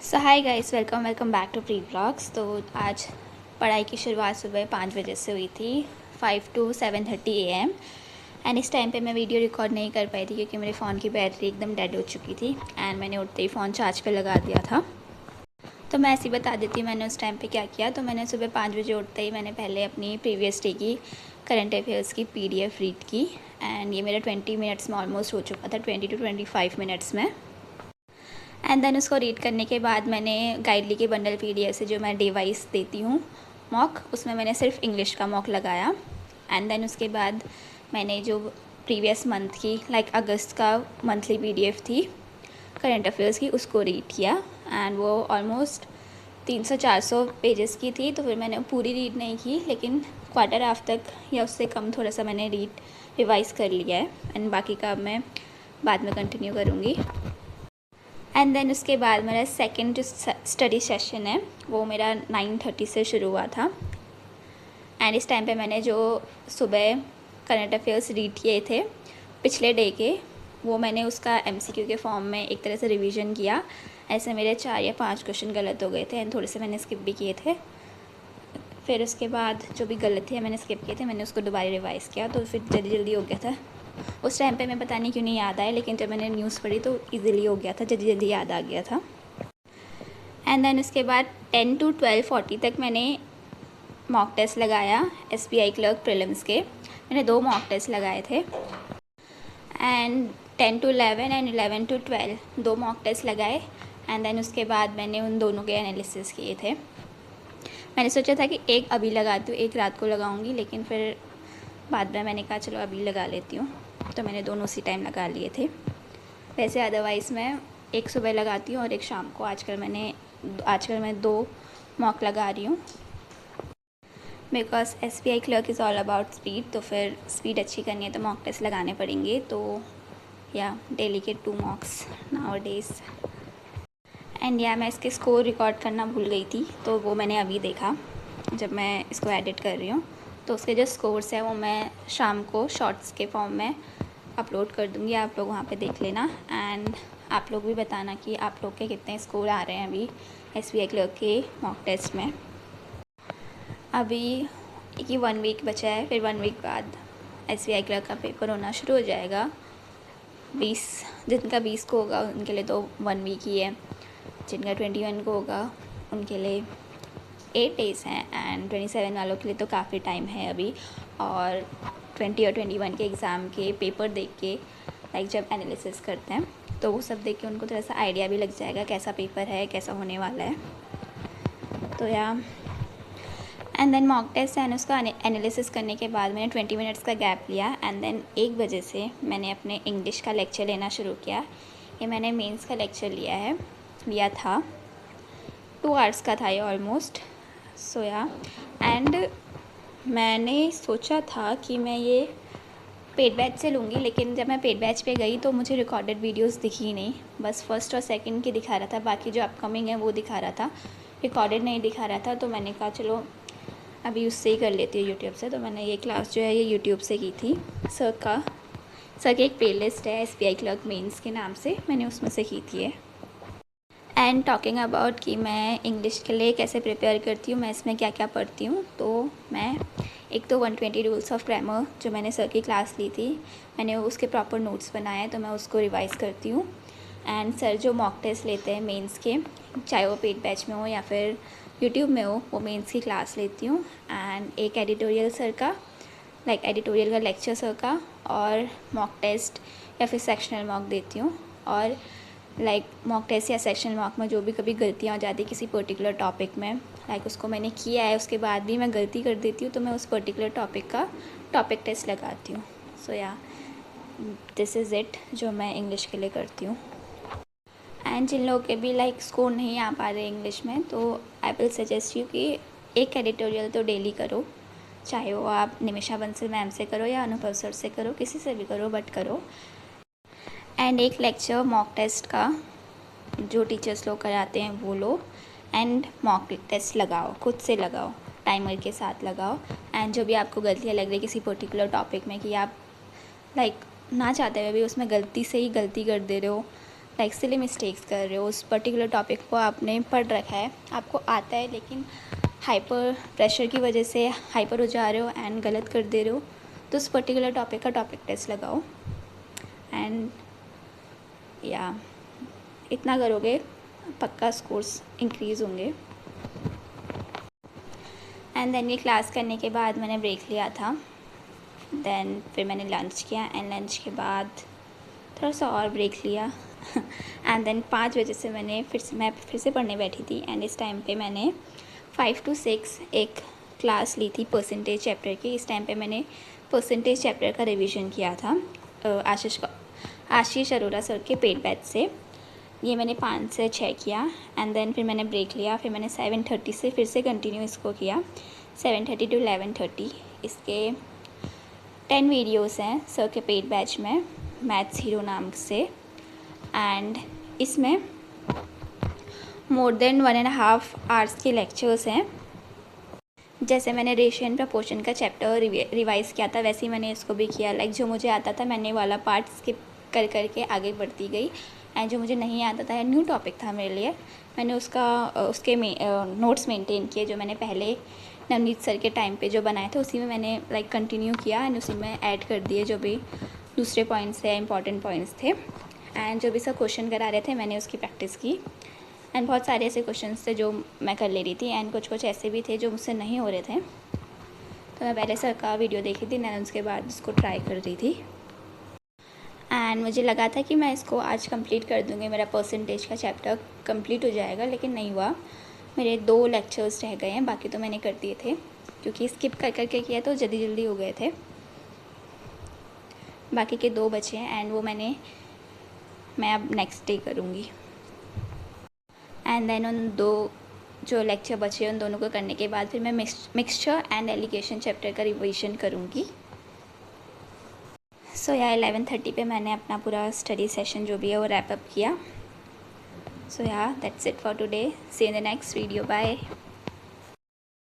So hi guys, welcome back to pre blogs. तो आज पढ़ाई की शुरुआत सुबह 5 बजे से हुई थी, 5 to 7:30 AM। एंड इस टाइम पे मैं वीडियो रिकॉर्ड नहीं कर पाई थी क्योंकि मेरे फ़ोन की बैटरी एकदम डेड हो चुकी थी एंड मैंने उठते ही फ़ोन चार्ज पे लगा दिया था। तो मैं ऐसे ही बता देती हूँ मैंने उस टाइम पे क्या किया। तो मैंने सुबह 5 बजे उठते ही मैंने पहले अपनी प्रीवियस डे की करंट अफेयर्स की PDF रीड की एंड ये मेरा 20 मिनट्स में ऑलमोस्ट हो चुका था, 20 to 25 मिनट्स में। एंड देन उसको रीड करने के बाद मैंने गाइडली के बंडल PDF से जो मैं डे वाइज देती हूँ मॉक, उसमें मैंने सिर्फ इंग्लिश का मॉक लगाया। एंड देन उसके बाद मैंने जो प्रीवियस मंथ की अगस्त का मंथली PDF थी करंट अफेयर्स की, उसको रीड किया एंड वो ऑलमोस्ट 300-400 पेजेस की थी। तो फिर मैंने पूरी रीड नहीं की, लेकिन क्वार्टर हाफ तक या उससे कम थोड़ा सा मैंने रिवाइज़ कर लिया है एंड बाकी का मैं बाद में कंटिन्यू करूँगी। एंड देन उसके बाद मेरा सेकंड जो स्टडी सेशन है वो मेरा 9:30 से शुरू हुआ था। एंड इस टाइम पे मैंने जो सुबह करंट अफेयर्स रीड किए थे पिछले डे के, वो मैंने उसका MCQ के फॉर्म में एक तरह से रिवीजन किया। ऐसे मेरे 4 या 5 क्वेश्चन गलत हो गए थे एंड थोड़े से मैंने स्किप भी किए थे। फिर उसके बाद जो भी गलत थे मैंने स्किप किए थे, मैंने उसको दोबारा रिवाइज़ किया, तो फिर जल्दी जल्दी हो गया था। उस टाइम पे मैं पता नहीं क्यों नहीं याद आया, लेकिन जब मैंने न्यूज़ पढ़ी तो इजीली हो गया था, जल्दी जल्दी याद आ गया था। एंड देन उसके बाद 10 to 12:40 तक मैंने मॉक टेस्ट लगाया SBI क्लर्क प्रीलिम्स के। मैंने 2 मॉक टेस्ट लगाए थे and 10 to 11 and 11 to 12 2 mock test लगाए। एंड देन उसके बाद मैंने उन दोनों के एनालिसिस किए थे। मैंने सोचा था कि एक अभी लगाती हूँ, एक रात को लगाऊंगी, लेकिन फिर बाद में मैंने कहा चलो अभी लगा लेती हूँ, तो मैंने दोनों उसी टाइम लगा लिए थे। वैसे अदरवाइज़ मैं एक सुबह लगाती हूँ और एक शाम को। आजकल मैं 2 मॉक लगा रही हूँ because SBI clerk is all about speed. तो फिर स्पीड अच्छी करनी है तो मॉक टेस्ट लगाने पड़ेंगे। तो या डेली के 2 मॉक्स नाउ डेज़। एंड या मैं इसके स्कोर रिकॉर्ड करना भूल गई थी, तो वो मैंने अभी देखा जब मैं इसको एडिट कर रही हूँ। तो उसके जो स्कोर्स हैं वो मैं शाम को शॉर्ट्स के फॉर्म में अपलोड कर दूँगी, आप लोग वहाँ पे देख लेना। एंड आप लोग भी बताना कि आप लोग के कितने स्कोर आ रहे हैं अभी SBI क्लर्क के मॉक टेस्ट में। अभी एक ही 1 वीक बचा है, फिर 1 वीक बाद SBI क्लर्क का पेपर होना शुरू हो जाएगा। 20 जिनका 20 को होगा उनके लिए तो 1 वीक ही है, जिनका 21 को होगा उनके लिए 8 डेज़ हैं एंड 27 वालों के लिए तो काफ़ी टाइम है अभी। और 20 और 21 के एग्ज़ाम के पेपर देख के जब एनालिसिस करते हैं तो वो सब देख के उनको थोड़ा सा आइडिया भी लग जाएगा कैसा पेपर है, कैसा होने वाला है। तो yeah and then mock test and उसका एनालिसिस करने के बाद मैंने 20 मिनट्स का गैप लिया एंड देन 1 बजे से मैंने अपने इंग्लिश का लेक्चर लेना शुरू किया। ये मैंने मेंस का लेक्चर लिया था 2 आवर्स का था ये ऑलमोस्ट। सो या एंड मैंने सोचा था कि मैं ये पेड बैच से लूँगी, लेकिन जब मैं पेड बैच पे गई तो मुझे रिकॉर्डेड वीडियोस दिखी नहीं, बस फर्स्ट और सेकंड की दिखा रहा था, बाकी जो अपकमिंग है वो दिखा रहा था, रिकॉर्डेड नहीं दिखा रहा था। तो मैंने कहा चलो अभी उससे ही कर लेती हूँ यूट्यूब से। तो मैंने ये क्लास जो है ये यूट्यूब से की थी। सर की एक प्लेलिस्ट है SBI क्लर्क मेंस के नाम से, मैंने उसमें से की थी। एंड टॉकिंग अबाउट कि मैं इंग्लिश के लिए कैसे प्रिपेयर करती हूँ, मैं इसमें क्या क्या पढ़ती हूँ। तो मैं एक तो 120 रूल्स ऑफ ग्रामर जो मैंने सर की क्लास ली थी, मैंने उसके प्रॉपर नोट्स बनाए हैं, तो मैं उसको रिवाइज़ करती हूँ। एंड सर जो मॉक टेस्ट लेते हैं मेंस के, चाहे वो पेड बैच में हो या फिर यूट्यूब में हो, वो मेंस की क्लास लेती हूँ। एंड एक एडिटोरियल सर का एडिटोरियल का लेक्चर सर का, और मॉक टेस्ट या फिर सेक्शनल मॉक देती हूँ। और मॉक टेस्ट या सेक्शनल मॉक में जो भी कभी गलतियाँ हो जाती किसी पर्टिकुलर टॉपिक में, उसको मैंने किया है उसके बाद भी मैं गलती कर देती हूँ, तो मैं उस पर्टिकुलर टॉपिक का टॉपिक टेस्ट लगाती हूँ। सो या दिस इज़ इट जो मैं इंग्लिश के लिए करती हूँ। एंड जिन लोगों के भी स्कोर नहीं आ पा रहे इंग्लिश में, तो आई विल सजेस्ट यू कि एक एडिटोरियल तो डेली करो, चाहे वो आप निमिषा बंसल मैम से करो या अनुभव सर से करो, किसी से भी करो बट करो। एंड एक लेक्चर मॉक टेस्ट का जो टीचर्स लोग कराते हैं वो लो, एंड मॉक टेस्ट लगाओ, खुद से लगाओ, टाइमर के साथ लगाओ। एंड जो भी आपको गलतियाँ लग रही किसी पर्टिकुलर टॉपिक में कि आप ना चाहते हुए भी उसमें गलती से ही गलती कर दे रहे हो, लाइक सिली मिस्टेक्स कर रहे हो, उस पर्टिकुलर टॉपिक को आपने पढ़ रखा है, आपको आता है, लेकिन हाइपर प्रेशर की वजह से हाइपर हो जा रहे हो एंड गलत कर दे रहे हो, तो उस पर्टिकुलर टॉपिक का टॉपिक टेस्ट लगाओ। एंड या इतना करोगे पक्का स्कोर्स इंक्रीज़ होंगे। एंड देन ये क्लास करने के बाद मैंने ब्रेक लिया था, देन फिर मैंने लंच किया एंड लंच के बाद थोड़ा सा और ब्रेक लिया एंड देन 5 बजे से मैं फिर से पढ़ने बैठी थी। एंड इस टाइम पे मैंने 5 to 6 एक क्लास ली थी परसेंटेज चैप्टर की। इस टाइम पे मैंने परसेंटेज चैप्टर का रिवीजन किया था आशीष अरोड़ा सर के पेड बैच से। ये मैंने 5 से 6 किया एंड देन फिर मैंने ब्रेक लिया, फिर मैंने 7:30 से फिर से कंटिन्यू इसको किया, 7:30 to 11:30। इसके 10 वीडियोस हैं सर के पेड बैच में, मैथ्स हीरो नाम से। एंड इसमें मोर देन 1.5 आवर्स के लेक्चर्स हैं। जैसे मैंने रेशियो एंड प्रपोर्शन का चैप्टर रिवाइज़ किया था, वैसे ही मैंने इसको भी किया। लाइक जो मुझे आता था मैंने वाला पार्ट स्किप कर करके आगे बढ़ती गई, एंड जो मुझे नहीं आता था, न्यू टॉपिक था मेरे लिए, मैंने उसके नोट्स मेंटेन किए जो मैंने पहले नवनीत सर के टाइम पे जो बनाए थे, उसी में मैंने लाइक कंटिन्यू किया एंड उसी में ऐड कर दिए जो भी दूसरे पॉइंट्स थे, इंपॉर्टेंट पॉइंट्स थे। एंड जो भी सब क्वेश्चन करा रहे थे मैंने उसकी प्रैक्टिस की। एंड बहुत सारे ऐसे क्वेश्चंस थे जो मैं कर ले रही थी एंड कुछ ऐसे भी थे जो मुझसे नहीं हो रहे थे, तो मैं पहले सर का वीडियो देखी थी एंड उसके बाद उसको ट्राई कर रही थी। एंड मुझे लगा था कि मैं इसको आज कंप्लीट कर दूँगी, मेरा परसेंटेज का चैप्टर कंप्लीट हो जाएगा, लेकिन नहीं हुआ। मेरे 2 लेक्चर्स रह गए हैं, बाकी तो मैंने कर दिए थे क्योंकि स्किप कर करके किया तो जल्दी हो गए थे। बाकी के 2 बचे हैं एंड वो मैं अब नेक्स्ट डे करूँगी। एंड देन उन 2 जो लेक्चर बचे उन दोनों को करने के बाद फिर मैं मिक्सचर एंड एलिगेशन चैप्टर का रिविजन करूँगी। सो या 11:30 पे मैंने अपना पूरा स्टडी सेशन जो भी है वो रैप अप किया। So yeah that's it for today, see in the next video, bye.